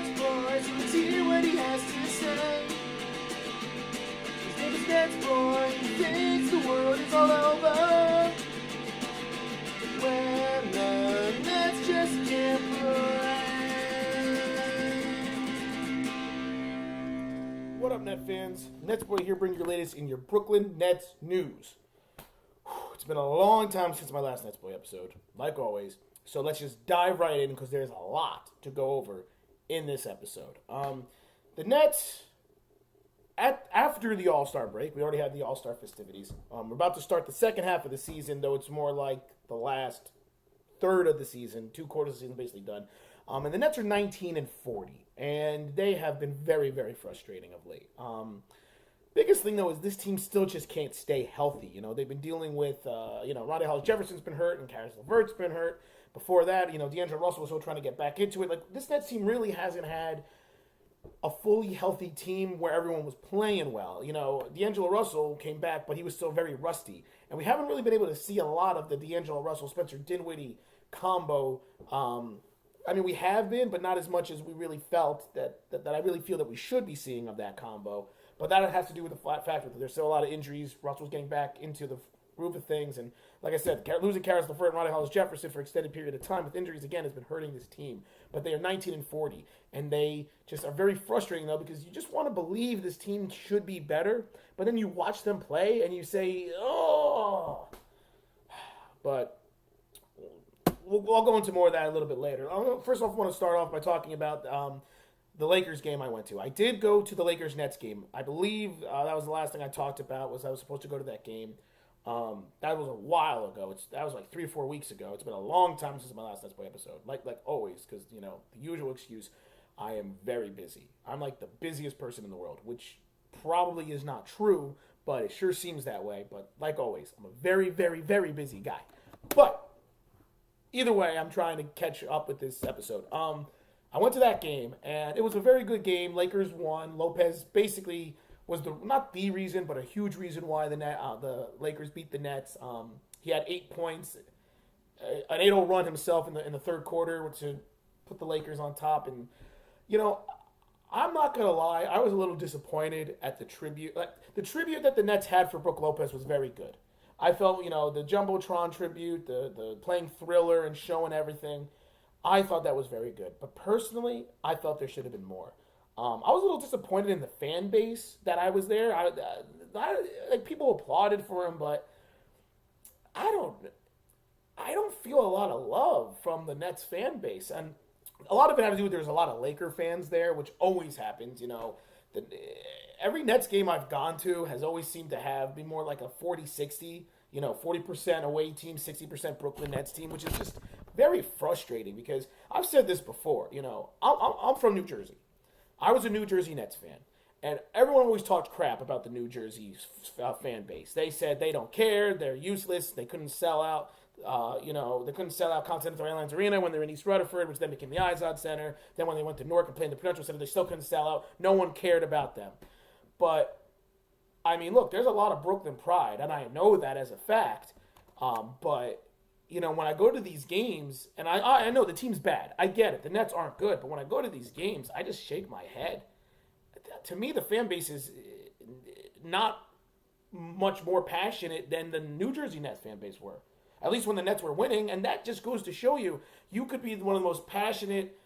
NetsBoy, so let's hear what he has to say. His name is NetsBoy, he thinks the world is all over when the Nets just can't play. What up, Net fans? NetsBoy here, bringing your latest in your Brooklyn Nets news. It's been a long time since my last NetsBoy episode, like always. So let's just dive right in because there's a lot to go over in this episode. The Nets, after the All-Star break, we already had the All-Star festivities. We're about to start the second half of the season, though it's more like the last third of the season. 2 quarters of the season basically done. And the Nets are 19-40, and they have been very, very frustrating of late. Biggest thing, though, is this team still just can't stay healthy. You know, they've been dealing with, Rondae Hollis-Jefferson's been hurt and Caris LeVert's been hurt. Before that, D'Angelo Russell was still trying to get back into it. Like, this Nets team really hasn't had a fully healthy team where everyone was playing well. D'Angelo Russell came back, but he was still very rusty. And we haven't really been able to see a lot of the D'Angelo Russell, Spencer Dinwiddie combo. We have been, but not as much as we really felt that I really feel that we should be seeing of that combo. But that has to do with the fact that there's still a lot of injuries. Russell's getting back into the groove of things. And like I said, losing Caris LeVert and Rondae Hollis-Jefferson for an extended period of time with injuries, again, has been hurting this team. But they are 19-40. And they just are very frustrating, though, because you just want to believe this team should be better. But then you watch them play and you say, oh. But I'll go into more of that a little bit later. First off, I want to start off by talking about the Lakers game I went to. I did go to the Lakers-Nets game. I believe that was the last thing I talked about, was I was supposed to go to that game. That was a while ago. That was like 3 or 4 weeks ago. It's been a long time since my last NetsBoy episode. Like always, because, the usual excuse, I am very busy. I'm like the busiest person in the world, which probably is not true, but it sure seems that way. But like always, I'm a very, very, very busy guy. But either way, I'm trying to catch up with this episode. I went to that game, and it was a very good game. Lakers won. Lopez basically was not the reason, but a huge reason why the Lakers beat the Nets. He had 8 points, an 8-0 run himself in the third quarter to put the Lakers on top. And I'm not gonna lie, I was a little disappointed at the tribute. The tribute that the Nets had for Brook Lopez was very good. I felt the Jumbotron tribute, the playing Thriller and showing everything. I thought that was very good. But personally, I felt there should have been more. I was a little disappointed in the fan base that I was there. People applauded for him, but I don't feel a lot of love from the Nets fan base. And a lot of it had to do with there's a lot of Laker fans there, which always happens. Every Nets game I've gone to has always seemed to be more like a 40-60, 40% away team, 60% Brooklyn Nets team, which is just very frustrating because I've said this before. I'm from New Jersey. I was a New Jersey Nets fan, and everyone always talked crap about the New Jersey fan base. They said they don't care, they're useless, they couldn't sell out. They couldn't sell out Continental Airlines Arena when they were in East Rutherford, which then became the Izod Center. Then when they went to Newark and played in the Prudential Center, they still couldn't sell out. No one cared about them. But look, there's a lot of Brooklyn pride, and I know that as a fact. But when I go to these games, and I know the team's bad. I get it. The Nets aren't good. But when I go to these games, I just shake my head. To me, the fan base is not much more passionate than the New Jersey Nets fan base were. At least when the Nets were winning. And that just goes to show you could be one of the most passionate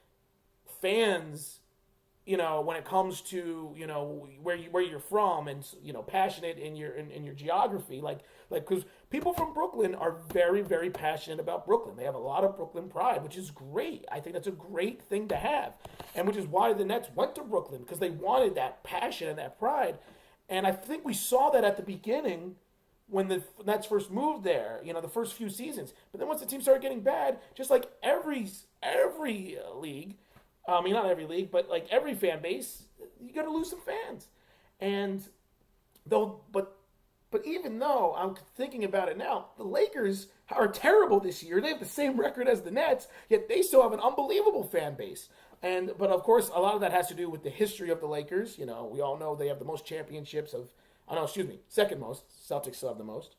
fans, when it comes to, where you're from and, passionate in your geography. Because people from Brooklyn are very, very passionate about Brooklyn. They have a lot of Brooklyn pride, which is great. I think that's a great thing to have. And which is why the Nets went to Brooklyn, because they wanted that passion and that pride. And I think we saw that at the beginning when the Nets first moved there, the first few seasons. But then once the team started getting bad, just like every league, not every league, but like every fan base, you're going to lose some fans. And but even though I'm thinking about it now, the Lakers are terrible this year. They have the same record as the Nets, yet they still have an unbelievable fan base. But of course, a lot of that has to do with the history of the Lakers. We all know they have the most championships second most. Celtics still have the most.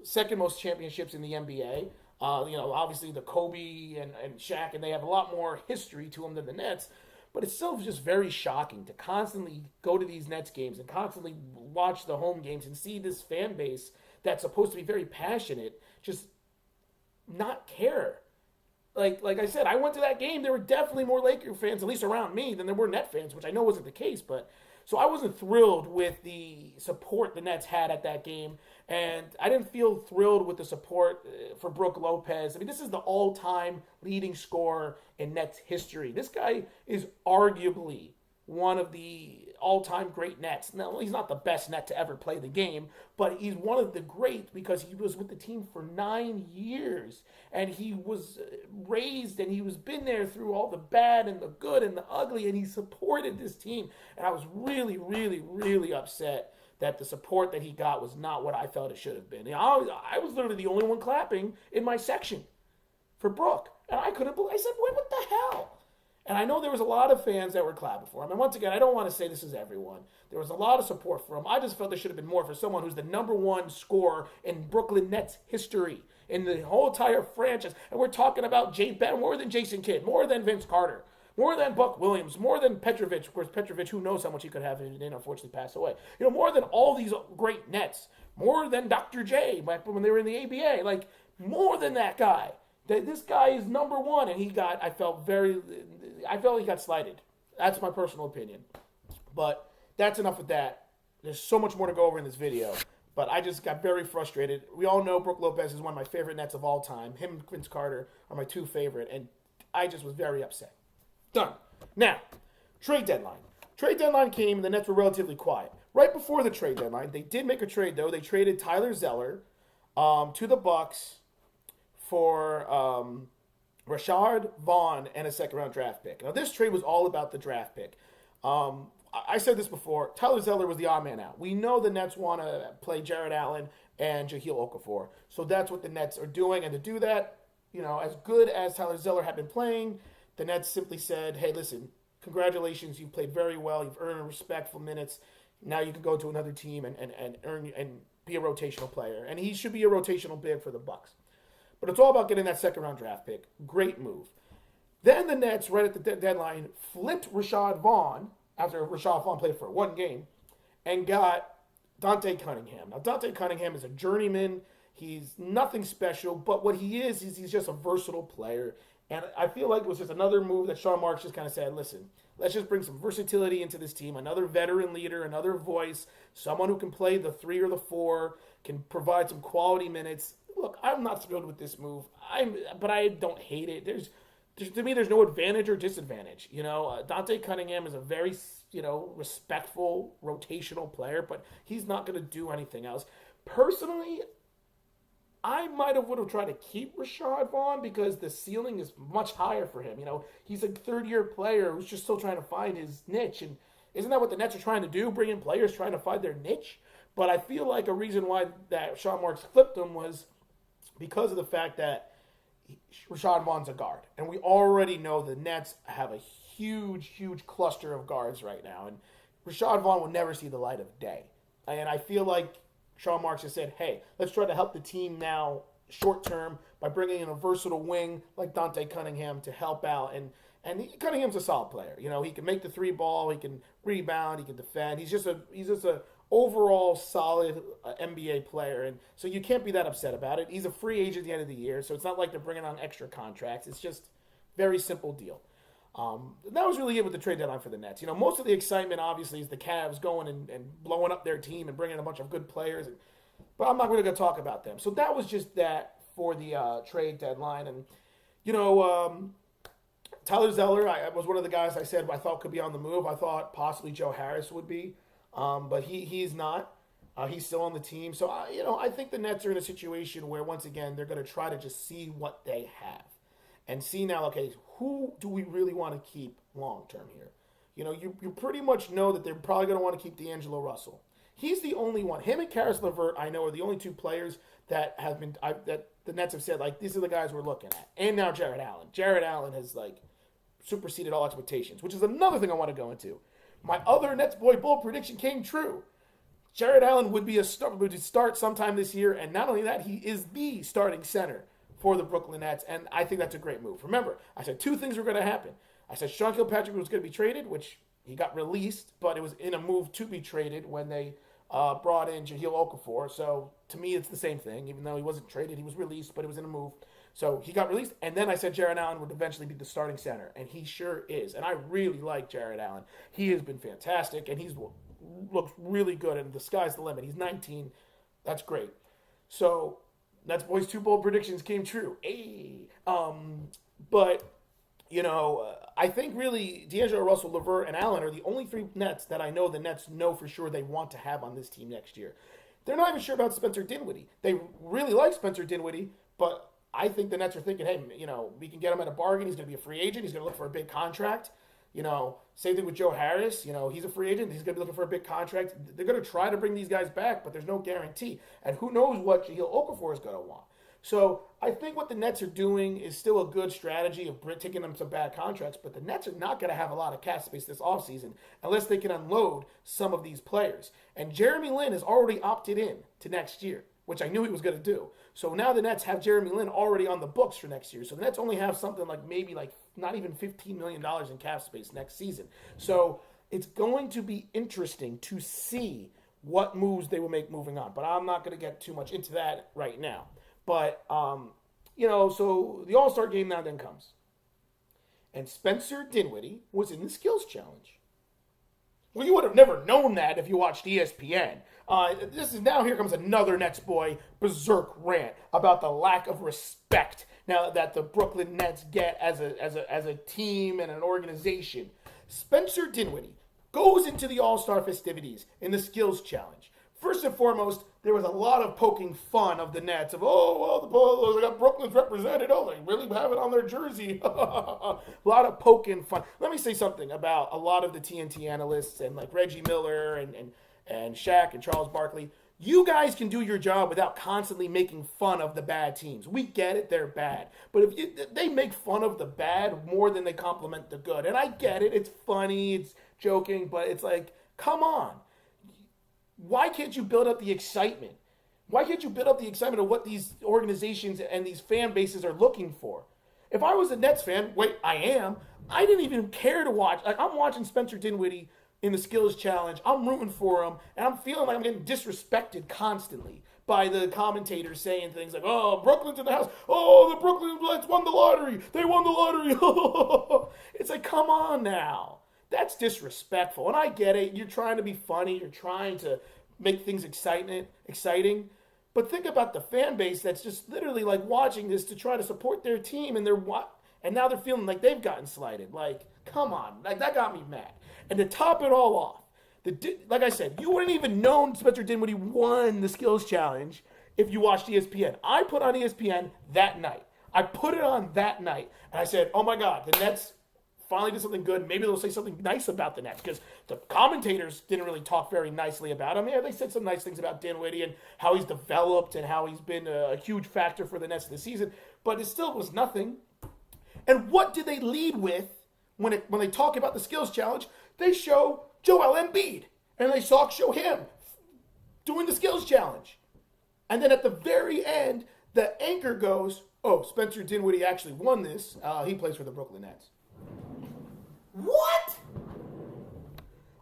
Second most championships in the NBA. Obviously the Kobe and Shaq, and they have a lot more history to them than the Nets. But it's still just very shocking to constantly go to these Nets games and constantly watch the home games and see this fan base that's supposed to be very passionate just not care. Like I said, I went to that game. There were definitely more Laker fans, at least around me, than there were Net fans, which I know wasn't the case. But so I wasn't thrilled with the support the Nets had at that game, and I didn't feel thrilled with the support for Brook Lopez. I mean, this is the all-time leading scorer in Nets history. This guy is arguably one of the all-time great Nets. Now, he's not the best Net to ever play the game, but he's one of the great because he was with the team for 9 years, and he was raised, and he was been there through all the bad and the good and the ugly, and he supported this team. And I was really, really, really upset that the support that he got was not what I felt it should have been. You know, I was literally the only one clapping in my section for Brook, and I couldn't believe. I said, "Wait, what the hell?" And I know there was a lot of fans that were clapping for him. And once again, I don't want to say this is everyone. There was a lot of support for him. I just felt there should have been more for someone who's the number one scorer in Brooklyn Nets history, in the whole entire franchise. And we're talking about more than Jason Kidd, more than Vince Carter, more than Buck Williams, more than Petrovic. Of course, Petrovic, who knows how much he could have, and unfortunately passed away. You know, more than all these great Nets, more than Dr. J back when they were in the ABA. Like, more than that guy. This guy is number one, and I felt he got slighted. That's my personal opinion. But that's enough with that. There's so much more to go over in this video. But I just got very frustrated. We all know Brook Lopez is one of my favorite Nets of all time. Him and Vince Carter are my two favorite, and I just was very upset. Done. Now, trade deadline. Trade deadline came, and the Nets were relatively quiet. Right before the trade deadline, they did make a trade, though. They traded Tyler Zeller to the Bucks for Rashard Vaughn and a second-round draft pick. Now, this trade was all about the draft pick. I said this before. Tyler Zeller was the odd man out. We know the Nets want to play Jared Allen and Jahlil Okafor. So that's what the Nets are doing. And to do that, you know, as good as Tyler Zeller had been playing, the Nets simply said, hey, listen, congratulations. You've played very well. You've earned respectful minutes. Now you can go to another team and earn and be a rotational player. And he should be a rotational big for the Bucks. But it's all about getting that second-round draft pick. Great move. Then the Nets, right at the deadline, flipped Rashad Vaughn, after Rashad Vaughn played for one game, and got Dante Cunningham. Now, Dante Cunningham is a journeyman. He's nothing special, but what he is he's just a versatile player. And I feel like it was just another move that Sean Marks just kind of said, listen, let's just bring some versatility into this team, another veteran leader, another voice, someone who can play the 3 or the 4, can provide some quality minutes. Look, I'm not thrilled with this move, but I don't hate it. To me, there's no advantage or disadvantage. You know, Dante Cunningham is a very, respectful rotational player, but he's not going to do anything else. Personally, I would have tried to keep Rashad Vaughn because the ceiling is much higher for him. You know, he's a third-year player who's just still trying to find his niche, and isn't that what the Nets are trying to do? Bring in players trying to find their niche. But I feel like a reason why that Sean Marks flipped him was because of the fact that Rashad Vaughn's a guard. And we already know the Nets have a huge, huge cluster of guards right now. And Rashad Vaughn will never see the light of day. And I feel like Sean Marks has said, hey, let's try to help the team now short term by bringing in a versatile wing like Dante Cunningham to help out. And Cunningham's a solid player. You know, he can make the 3 ball, he can rebound, he can defend. He's just a overall solid NBA player, and so you can't be that upset about it. He's a free agent at the end of the year, so it's not like they're bringing on extra contracts. It's just very simple deal. That was really it with the trade deadline for the Nets. You know, most of the excitement, obviously, is the Cavs going and blowing up their team and bringing in a bunch of good players, but I'm not really going to talk about them. So that was just that for the trade deadline. And, Tyler Zeller, I was one of the guys I said I thought could be on the move. I thought possibly Joe Harris would be. But he's not. He's still on the team. So, I think the Nets are in a situation where, once again, they're going to try to just see what they have. And see now, okay, who do we really want to keep long-term here? You know, you pretty much know that they're probably going to want to keep D'Angelo Russell. He's the only one. Him and Karis LeVert, I know, are the only 2 players that have been that the Nets have said, like, these are the guys we're looking at. And now Jared Allen. Jared Allen has, superseded all expectations, which is another thing I want to go into. My other NetsBoy Bull prediction came true. Jared Allen would start sometime this year, and not only that, he is the starting center for the Brooklyn Nets, and I think that's a great move. Remember, I said 2 things were going to happen. I said Sean Kilpatrick was going to be traded, which he got released, but it was in a move to be traded when they brought in Jahlil Okafor. So to me, it's the same thing. Even though he wasn't traded, he was released, but it was in a move. So he got released, and then I said Jarrett Allen would eventually be the starting center, and he sure is. And I really like Jarrett Allen. He has been fantastic, and he's looks really good, and the sky's the limit. He's 19. That's great. So NetsBoy's 2 bold predictions came true. Hey. But, I think really D'Angelo Russell, LeVert, and Allen are the only 3 Nets that I know the Nets know for sure they want to have on this team next year. They're not even sure about Spencer Dinwiddie. They really like Spencer Dinwiddie, but I think the Nets are thinking, hey, we can get him at a bargain. He's going to be a free agent. He's going to look for a big contract. Same thing with Joe Harris. He's a free agent. He's going to be looking for a big contract. They're going to try to bring these guys back, but there's no guarantee. And who knows what Jahlil Okafor is going to want. So I think what the Nets are doing is still a good strategy of taking them some bad contracts, but the Nets are not going to have a lot of cap space this offseason unless they can unload some of these players. And Jeremy Lin has already opted in to next year, which I knew he was going to do. So now the Nets have Jeremy Lin already on the books for next year. So the Nets only have something like maybe not even $15 million in cap space next season. So it's going to be interesting to see what moves they will make moving on. But I'm not going to get too much into that right now. But, so the All-Star game now then comes. And Spencer Dinwiddie was in the skills challenge. Well, you would have never known that if you watched ESPN. Here comes another NetsBoy berserk rant about the lack of respect now that the Brooklyn Nets get as a team and an organization. Spencer Dinwiddie goes into the All-Star festivities in the skills challenge. First and foremost, there was a lot of poking fun of the Nets of, they got Brooklyn's represented. Oh, they really have it on their jersey. A lot of poking fun. Let me say something about a lot of the TNT analysts and like Reggie Miller and Shaq and Charles Barkley. You guys can do your job without constantly making fun of the bad teams. We get it, they're bad. But they make fun of the bad more than they compliment the good. And I get it, it's funny, it's joking, but it's like, come on. Why can't you build up the excitement? Why can't you build up the excitement of what these organizations and these fan bases are looking for? If I was a Nets fan, I didn't even care to watch. Like, I'm watching Spencer Dinwiddie in the skills challenge. I'm rooting for him, and I'm feeling like I'm getting disrespected constantly by the commentators saying things like, oh, Brooklyn's in the house. Oh, the Brooklyn Nets won the lottery. They won the lottery. It's like, come on now. That's disrespectful. And I get it. You're trying to be funny. You're trying to make things exciting. But think about the fan base that's just literally like watching this to try to support their team, and now they're feeling like they've gotten slighted. Like, come on. Like, that got me mad. And to top it all off, like I said, you wouldn't even known Spencer Dinwiddie won the skills challenge if you watched ESPN. I put on ESPN that night. I put it on that night. And I said, oh my God, the Nets finally did something good. Maybe they'll say something nice about the Nets, because the commentators didn't really talk very nicely about him. Yeah, they said some nice things about Dinwiddie and how he's developed and how he's been a huge factor for the Nets this season, but it still was nothing. And what did they lead with when they talk about the skills challenge? They show Joel Embiid, and they show him doing the skills challenge. And then at the very end, the anchor goes, oh, Spencer Dinwiddie actually won this. He plays for the Brooklyn Nets. What?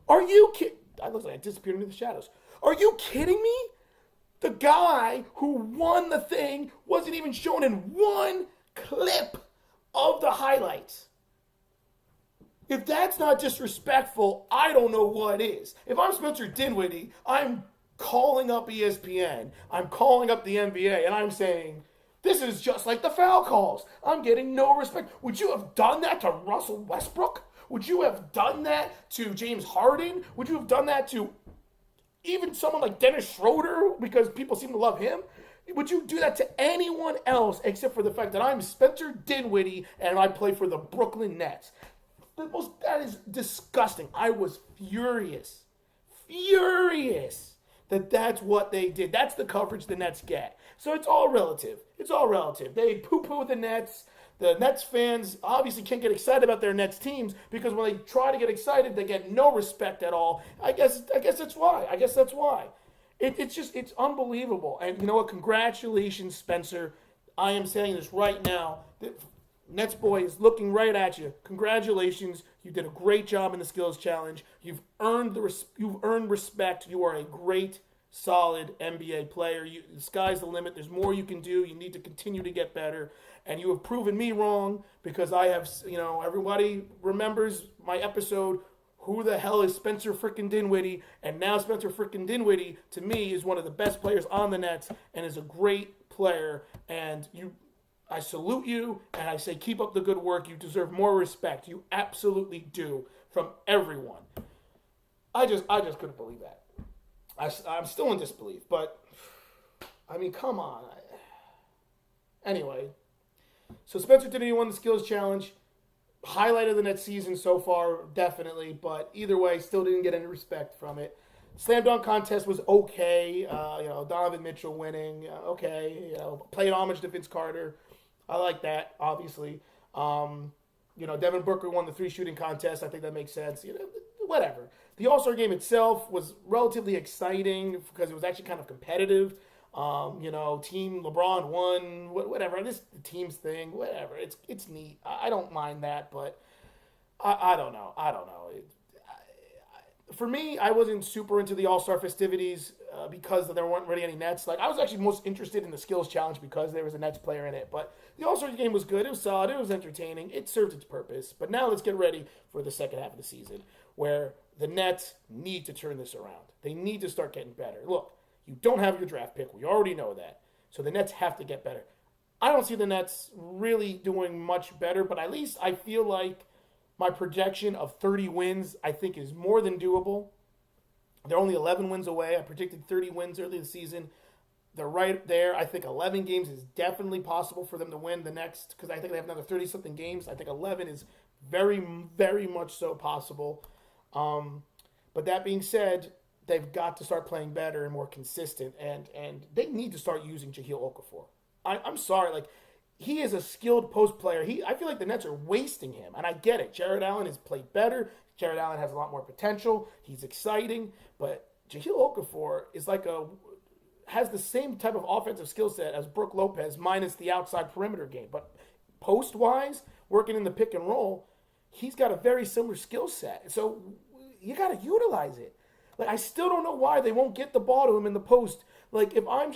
Are you kidding? I look like I disappeared into the shadows. Are you kidding me? The guy who won the thing wasn't even shown in one clip of the highlights. If that's not disrespectful, I don't know what is. If I'm Spencer Dinwiddie, I'm calling up ESPN, I'm calling up the NBA, and I'm saying, this is just like the foul calls. I'm getting no respect. Would you have done that to Russell Westbrook? Would you have done that to James Harden? Would you have done that to even someone like Dennis Schroeder, because people seem to love him? Would you do that to anyone else except for the fact that I'm Spencer Dinwiddie and I play for the Brooklyn Nets? That is disgusting. I was furious that that's what they did. That's the coverage the Nets get. So it's all relative. They poo-poo the Nets. The Nets fans obviously can't get excited about their Nets teams because when they try to get excited, they get no respect at all. I guess that's why. It's unbelievable. And you know what? Congratulations, Spencer. I am saying this right now. NetsBoy is looking right at you. Congratulations. You did a great job in the skills challenge. You've earned respect. You are a great, solid NBA player. The sky's the limit. There's more you can do. You need to continue to get better. And you have proven me wrong because I have, everybody remembers my episode, who the hell is Spencer frickin' Dinwiddie? And now Spencer frickin' Dinwiddie, to me, is one of the best players on the Nets and is a great player. And I salute you, and I say keep up the good work. You deserve more respect. You absolutely do from everyone. I just couldn't believe that. I'm still in disbelief, but I mean, come on. Anyway, so Spencer Dinwiddie won the skills challenge. Highlight of the Nets season so far, definitely, but either way, still didn't get any respect from it. Slam dunk contest was okay. Donovan Mitchell winning, okay. Played homage to Vince Carter. I like that, obviously. Devin Booker won the 3 shooting contest. I think that makes sense. Whatever. The All-Star game itself was relatively exciting because it was actually kind of competitive. Team LeBron won, whatever. This the teams thing, whatever. It's neat. I don't mind that, but I don't know. For me, I wasn't super into the All-Star festivities because there weren't really any Nets. Like, I was actually most interested in the skills challenge because there was a Nets player in it. But the All-Star game was good. It was solid. It was entertaining. It served its purpose. But now let's get ready for the second half of the season where the Nets need to turn this around. They need to start getting better. Look, you don't have your draft pick. We already know that. So the Nets have to get better. I don't see the Nets really doing much better, but at least I feel like my projection of 30 wins, I think, is more than doable. They're only 11 wins away. I predicted 30 wins early in the season. They're right there. I think 11 games is definitely possible for them to win the next, because I think they have another 30-something games. I think 11 is very, very much so possible. But that being said, they've got to start playing better and more consistent, and they need to start using Jahlil Okafor. I'm sorry, he is a skilled post player. I feel like the Nets are wasting him, and I get it. Jared Allen has played better. Jared Allen has a lot more potential. He's exciting, but Jahlil Okafor is has the same type of offensive skill set as Brook Lopez, minus the outside perimeter game. But post-wise, working in the pick and roll, he's got a very similar skill set. So you got to utilize it. I still don't know why they won't get the ball to him in the post. If I'm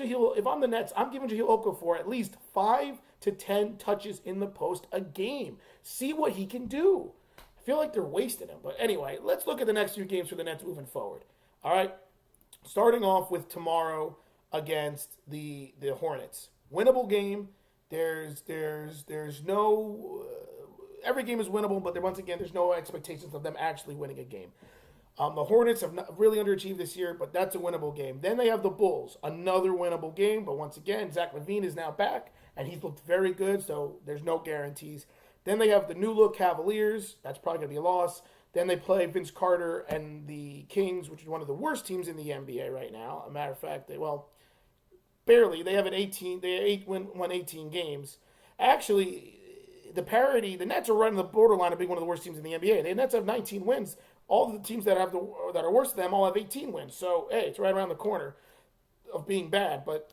the Nets, I'm giving Jahlil Okafor at least 5 to 10 touches in the post a game. See what he can do. I feel like they're wasting him. But anyway, let's look at the next few games for the Nets moving forward. All right, starting off with tomorrow against the Hornets. Winnable game. There's no every game is winnable, but once again, there's no expectations of them actually winning a game. The Hornets have not really underachieved this year, but that's a winnable game. Then they have the Bulls, another winnable game, but once again, Zach LaVine is now back, and he's looked very good, so there's no guarantees. Then they have the new-look Cavaliers. That's probably going to be a loss. Then they play Vince Carter and the Kings, which is one of the worst teams in the NBA right now. A matter of fact, barely. They have won 18 games. Actually, the Nets are right on the borderline of being one of the worst teams in the NBA. The Nets have 19 wins. All the teams that are worse than them all have 18 wins. So, hey, it's right around the corner of being bad, but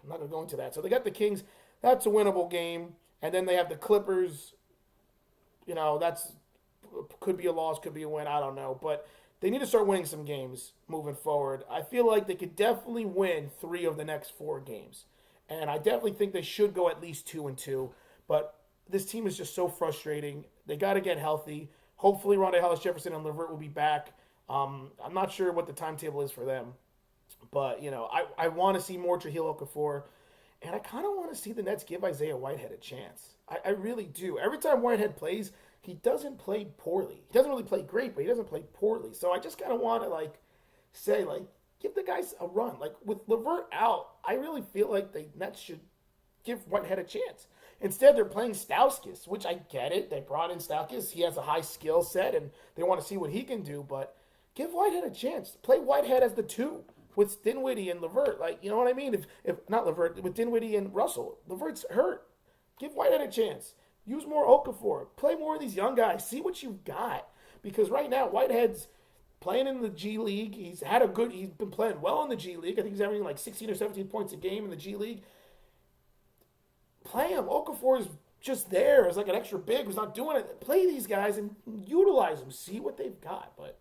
I'm not going to go into that. So they got the Kings. That's a winnable game. And then they have the Clippers. That's could be a loss, could be a win. I don't know. But they need to start winning some games moving forward. I feel like they could definitely win 3 of the next 4 games. And I definitely think they should go at least 2-2. But this team is just so frustrating. They got to get healthy. Hopefully, Rondae Hollis-Jefferson and LeVert will be back. I'm not sure what the timetable is for them. But, I want to see more Jahlil Okafor. And I kind of want to see the Nets give Isaiah Whitehead a chance. I really do. Every time Whitehead plays, he doesn't play poorly. He doesn't really play great, but he doesn't play poorly. So I just kind of want to, say, give the guys a run. With LeVert out, I really feel like the Nets should give Whitehead a chance. Instead, they're playing Stauskas, which I get it. They brought in Stauskas. He has a high skill set, and they want to see what he can do. But give Whitehead a chance. Play Whitehead as the 2 with Dinwiddie and LeVert. You know what I mean? If not LeVert, with Dinwiddie and Russell. LeVert's hurt. Give Whitehead a chance. Use more Okafor. Play more of these young guys. See what you've got. Because right now, Whitehead's playing in the G League. He's been playing well in the G League. I think he's averaging 16 or 17 points a game in the G League. Play him. Okafor is just there as like an extra big who's not doing it. Play these guys and utilize them. See what they've got. But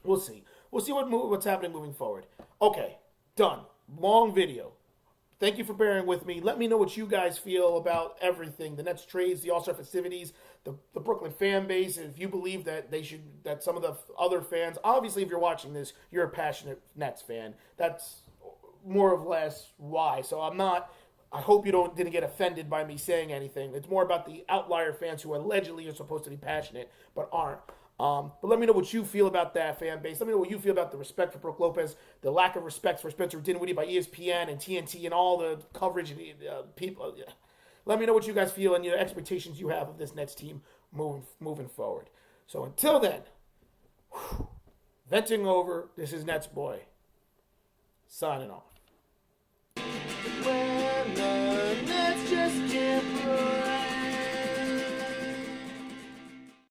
we'll see. We'll see what's happening moving forward. Okay, done. Long video. Thank you for bearing with me. Let me know what you guys feel about everything. The Nets trades, the All-Star festivities, the Brooklyn fan base. If you believe that that some of the other fans, obviously if you're watching this, you're a passionate Nets fan. That's more or less why. So I hope you didn't get offended by me saying anything. It's more about the outlier fans who allegedly are supposed to be passionate but aren't. But let me know what you feel about that fan base. Let me know what you feel about the respect for Brook Lopez, the lack of respect for Spencer Dinwiddie by ESPN and TNT and all the coverage and people. Let me know what you guys feel and your expectations you have of this Nets team moving forward. So until then, venting over. This is NetsBoy signing off.